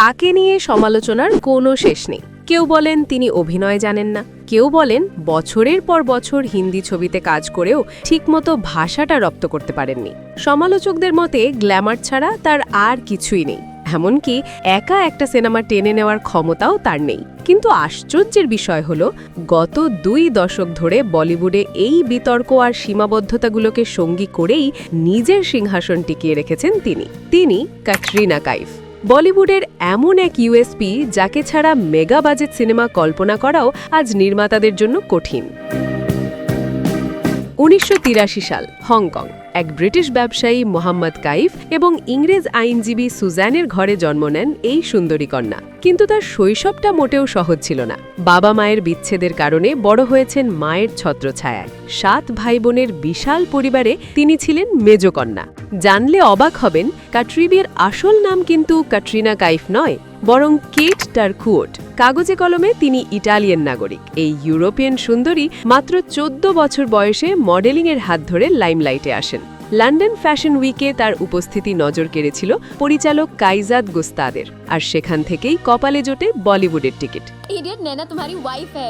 তাকে নিয়ে সমালোচনার কোনো শেষ নেই। কেউ বলেন তিনি অভিনয় জানেন না, কেউ বলেন বছরের পর বছর হিন্দি ছবিতে কাজ করেও ঠিকমতো ভাষাটা রপ্ত করতে পারেননি। সমালোচকদের মতে গ্ল্যামার ছাড়া তার আর কিছুই নেই, এমনকি একা একটা সিনেমা টেনে নেওয়ার ক্ষমতাও তার নেই। কিন্তু আশ্চর্যের বিষয় হলো, গত 2 দশক ধরে বলিউডে এই বিতর্ক আর সীমাবদ্ধতাগুলোকে সঙ্গী করেই নিজের সিংহাসন টিকিয়ে রেখেছেন তিনি ক্যাটরিনা কাইফ। বলিউডের এমন এক ইউএসপি যাকে ছাড়া মেগা বাজেট সিনেমা কল্পনা করাও আজ নির্মাতাদের জন্য কঠিন। 1983 সাল, হংকং। এক ব্রিটিশ ব্যবসায়ী মোহাম্মদ কাইফ এবং ইংরেজ আইনজীবী সুজানের ঘরে জন্ম নেন এই সুন্দরী কন্যা। কিন্তু তার শৈশবটা মোটেও সহজ ছিল না। বাবা মায়ের বিচ্ছেদের কারণে বড় হয়েছেন মায়ের ছত্রছায়ায়। 7 ভাই বোনের বিশাল পরিবারে তিনি ছিলেন মেজ কন্যা। জানলে অবাক হবেন, ক্যাটরিনার আসল নাম কিন্তু ক্যাটরিনা কাইফ নয়, বরং কেট টারকুয়োট। কাগজে কলমে তিনি ইটালিয়ান নাগরিক। এই ইউরোপিয়ান সুন্দরী মাত্র 14 বছর বয়সে মডেলিংয়ের হাত ধরে লাইমলাইটে আসেন। লন্ডন ফ্যাশন উইকে তার উপস্থিতি নজর কেড়েছিল পরিচালক কাইজাদ গুস্তাদের, আর সেখান থেকেই কপালে জোটে বলিউডের টিকিট। इडियट, नैना तुम्हारी वाइफ है।